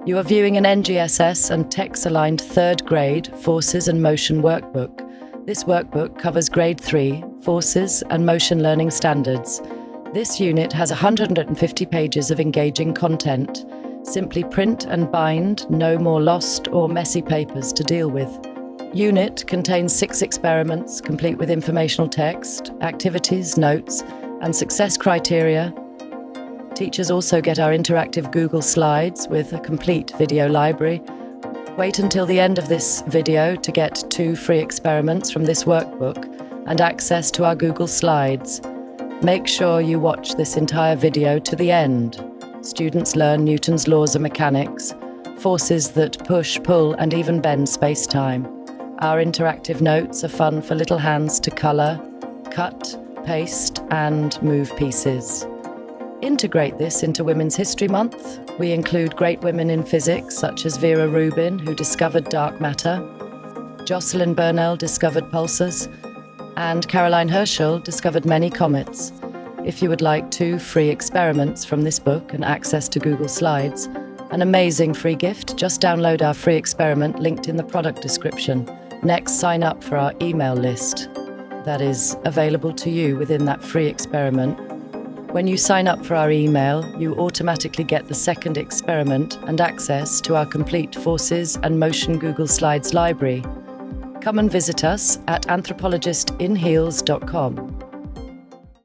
You are viewing an NGSS and TEX-aligned 3rd grade Forces and Motion workbook. This workbook covers Grade 3 Forces and Motion Learning Standards. This unit has 150 pages of engaging content. Simply print and bind, no more lost or messy papers to deal with. Unit contains 6 experiments, complete with informational text, activities, notes, and success criteria. Teachers also get our interactive Google Slides with a complete video library. Wait until the end of this video to get 2 free experiments from this workbook and access to our Google Slides. Make sure you watch this entire video to the end. Students learn Newton's laws of mechanics, forces that push, pull, and even bend space-time. Our interactive notes are fun for little hands to colour, cut, paste, and move pieces. Integrate this into Women's History Month. We include great women in physics such as Vera Rubin, who discovered dark matter, Jocelyn Burnell discovered pulsars, and Caroline Herschel discovered many comets. If you would like 2 free experiments from this book and access to Google Slides, an amazing free gift, just download our free experiment linked in the product description. Next, sign up for our email list that is available to you within that free experiment. When you sign up for our email, you automatically get the 2nd experiment and access to our complete Forces and Motion Google Slides library. Come and visit us at anthropologistinheels.com.